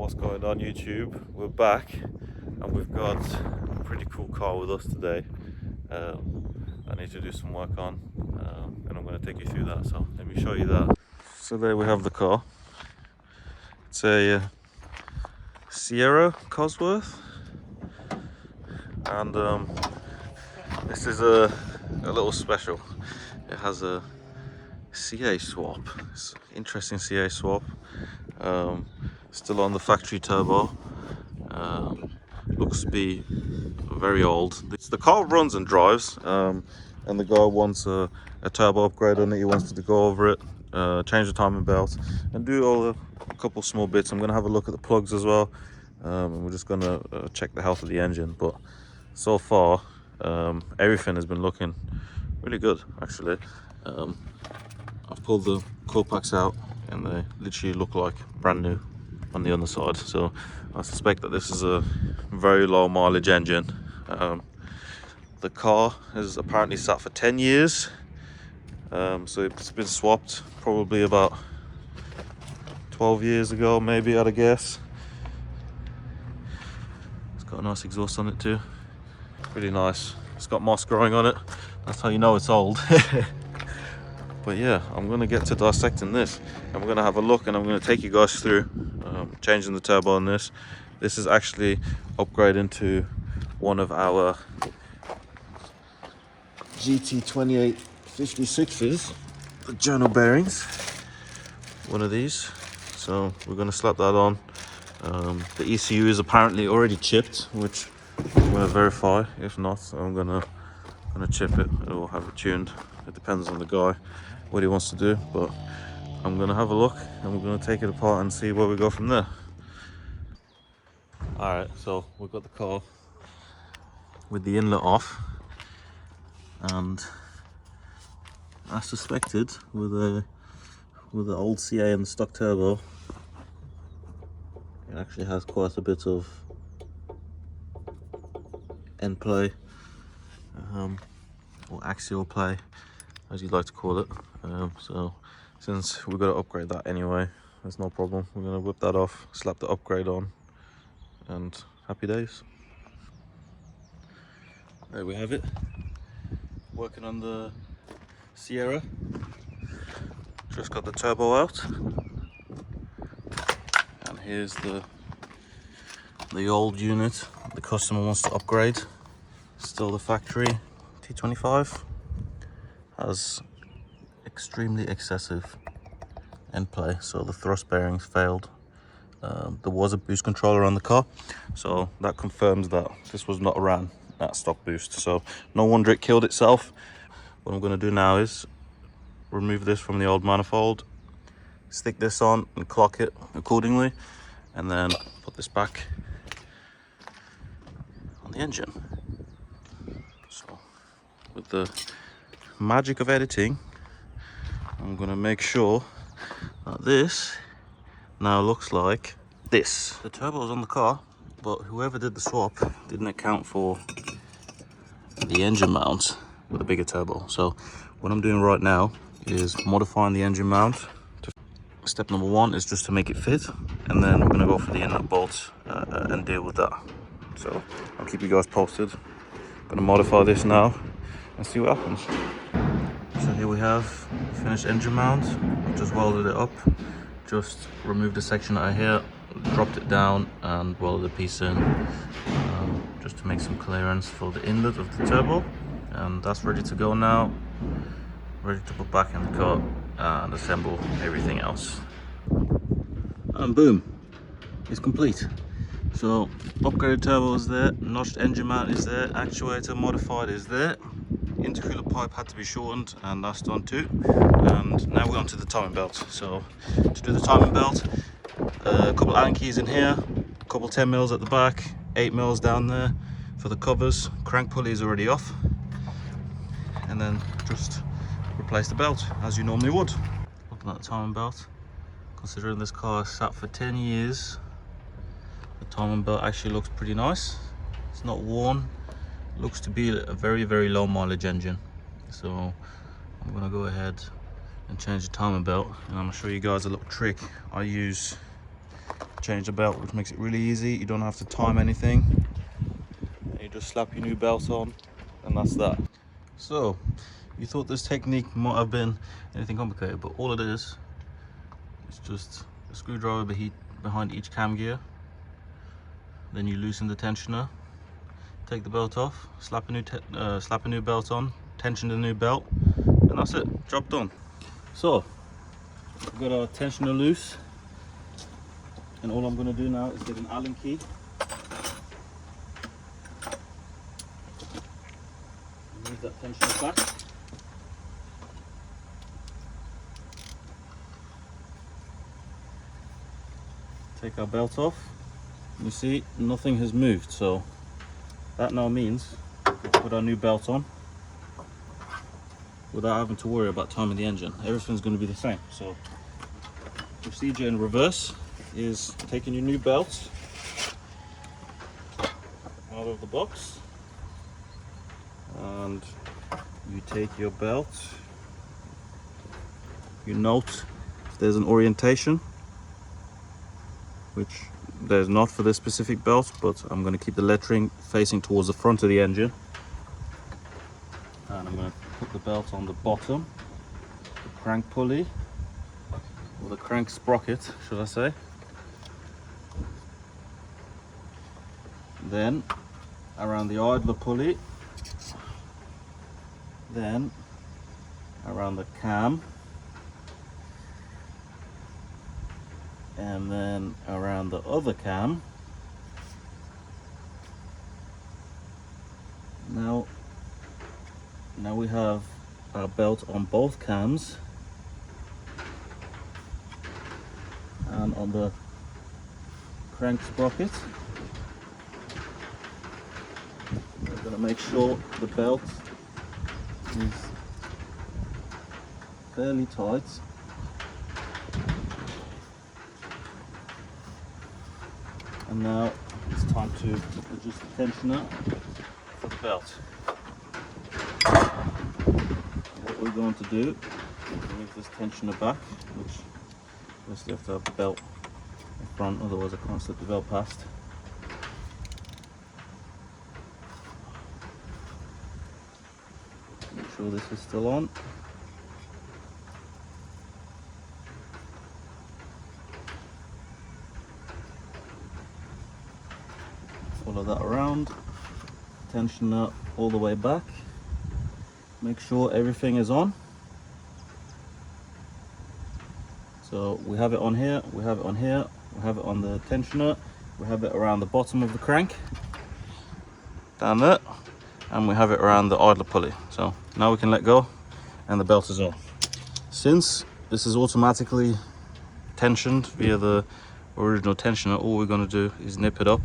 What's going on YouTube? We're back and we've got a pretty cool car with us today. I need to do some work on and I'm going to take you through that, so let me show you that. So there we have the car. It's a Sierra Cosworth, and this is a little special. It has a CA swap. It's an interesting CA swap. Still on the factory turbo. Looks to be very old. The car runs and drives, and the guy wants a turbo upgrade on it. He wants to go over it, change the timing belt, and do a couple small bits. I'm going to have a look at the plugs as well, and we're just going to check the health of the engine. But so far, everything has been looking really good, actually. I've pulled the coil packs out and they literally look like brand new on the underside, so I suspect that this is a very low mileage engine. The car has apparently sat for 10 years, so it's been swapped probably about 12 years ago, maybe, I'd guess. It's got a nice exhaust on it too, pretty nice. It's got moss growing on it, that's how you know it's old. But yeah, I'm going to get to dissecting this and we're going to have a look, and I'm going to take you guys through changing the turbo on this. This is actually upgrading to one of our GT2856s, the journal bearings, one of these. So we're going to slap that on. The ECU is apparently already chipped, which I'm going to verify. If not, I'm going to chip it or have it tuned. It depends on the guy what he wants to do, but I'm going to have a look and we're going to take it apart and see where we go from there. Alright, so we've got the car with the inlet off, and as suspected, with the old CA and the stock turbo, it actually has quite a bit of end play, or axial play, as you'd like to call it. So since we've got to upgrade that anyway, there's no problem. We're going to whip that off, slap the upgrade on, and happy days. There we have it, working on the Sierra. Just got the turbo out, and here's the old unit the customer wants to upgrade. Still the factory T25, has extremely excessive end play, so the thrust bearings failed. There was a boost controller on the car, so that confirms that this was not ran at stock boost, so no wonder it killed itself. What I'm going to do now is remove this from the old manifold, stick this on and clock it accordingly, and then put this back on the engine. So with the magic of editing, I'm going to make sure that this now looks like this. The turbo's on the car, but whoever did the swap didn't account for the engine mount with a bigger turbo. So what I'm doing right now is modifying the engine mount. Step number one is just to make it fit, and then we're going to go for the inlet bolt and deal with that. So I'll keep you guys posted. I'm going to modify this now and see what happens. So here we have finished engine mount. I've just welded it up, just removed the section out of here, dropped it down and welded the piece in, just to make some clearance for the inlet of the turbo. And that's ready to go now, ready to put back in the car and assemble everything else. And boom, it's complete. So upgraded turbo is there, notched engine mount is there, actuator modified is there, intercooler pipe had to be shortened and that's done too. And now we're on to the timing belt. So to do the timing belt, a couple Allen keys in here, a couple 10 mils at the back, 8 mils down there for the covers. Crank pulley is already off, and then just replace the belt as you normally would. Looking at the timing belt, considering this car sat for 10 years, the timing belt actually looks pretty nice. It's not worn, looks to be a very, very low mileage engine. So I'm gonna go ahead and change the timing belt, and I'm gonna show you guys a little trick I use change the belt, which makes it really easy. You don't have to time anything. You just slap your new belt on, and that's that. So, you thought this technique might have been anything complicated, but all it is just a screwdriver behind each cam gear. Then you loosen the tensioner, take the belt off, slap a new belt on, tension the new belt, and that's it. Job done. So, we've got our tensioner loose, and all I'm going to do now is get an Allen key. Move that tensioner back. Take our belt off. You see, nothing has moved, so that now means we put our new belt on without having to worry about timing the engine. Everything's going to be the same. So, procedure in reverse is taking your new belt out of the box, and you take your belt, you note if there's an orientation, which there's not for this specific belt, but I'm going to keep the lettering facing towards the front of the engine, and I'm going to put the belt on the bottom, the crank pulley, or the crank sprocket, should I say. Then around the idler pulley, then around the cam, and then around the other cam. Now we have our belt on both cams and on the crank sprocket. We're going to make sure the belt is fairly tight. And now it's time to adjust the tensioner for the belt. What we're going to do is move this tensioner back, which obviously have to have the belt in front, otherwise I can't slip the belt past. Make sure this is still on. Follow that around, tensioner all the way back, make sure everything is on. So we have it on here, we have it on here, we have it on the tensioner, we have it around the bottom of the crank, down there, and we have it around the idler pulley. So now we can let go and the belt is on. Since this is automatically tensioned via the original tensioner, all we're going to do is nip it up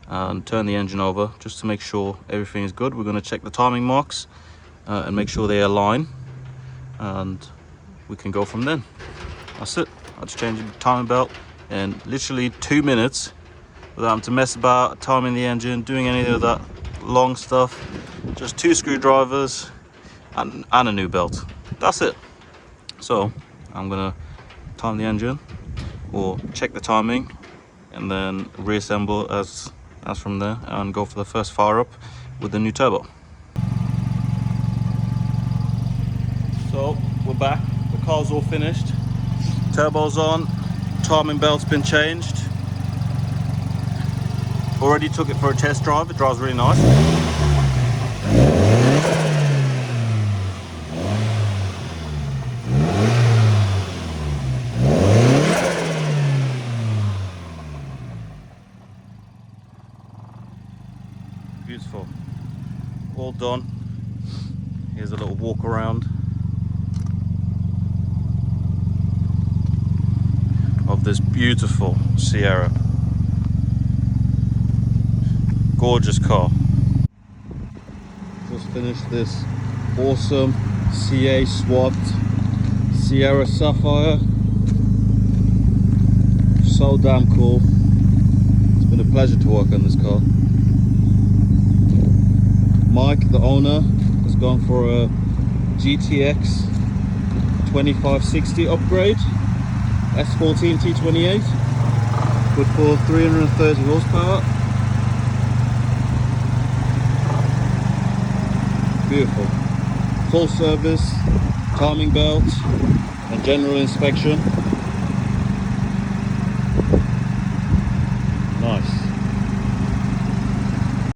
and turn the engine over just to make sure everything is good. We're going to check the timing marks and make sure they align, and we can go from then. That's it. I'll just change the timing belt in literally 2 minutes without having to mess about timing the engine, doing any of that long stuff. Just 2 screwdrivers and a new belt. That's it. So I'm gonna time the engine or check the timing and then reassemble as from there and go for the first fire up with the new turbo. So we're back, the car's all finished, turbo's on, timing belt's been changed. Already took it for a test drive, it drives really nice. Beautiful. All done. Here's a little walk around of this beautiful Sierra. Gorgeous car. Just finished this awesome CA swapped Sierra Sapphire. So damn cool. It's been a pleasure to work on this car. Mike, the owner, has gone for a GTX 2560 upgrade, S14 T28. Good for 330 horsepower. Beautiful. Full service, timing belt and general inspection.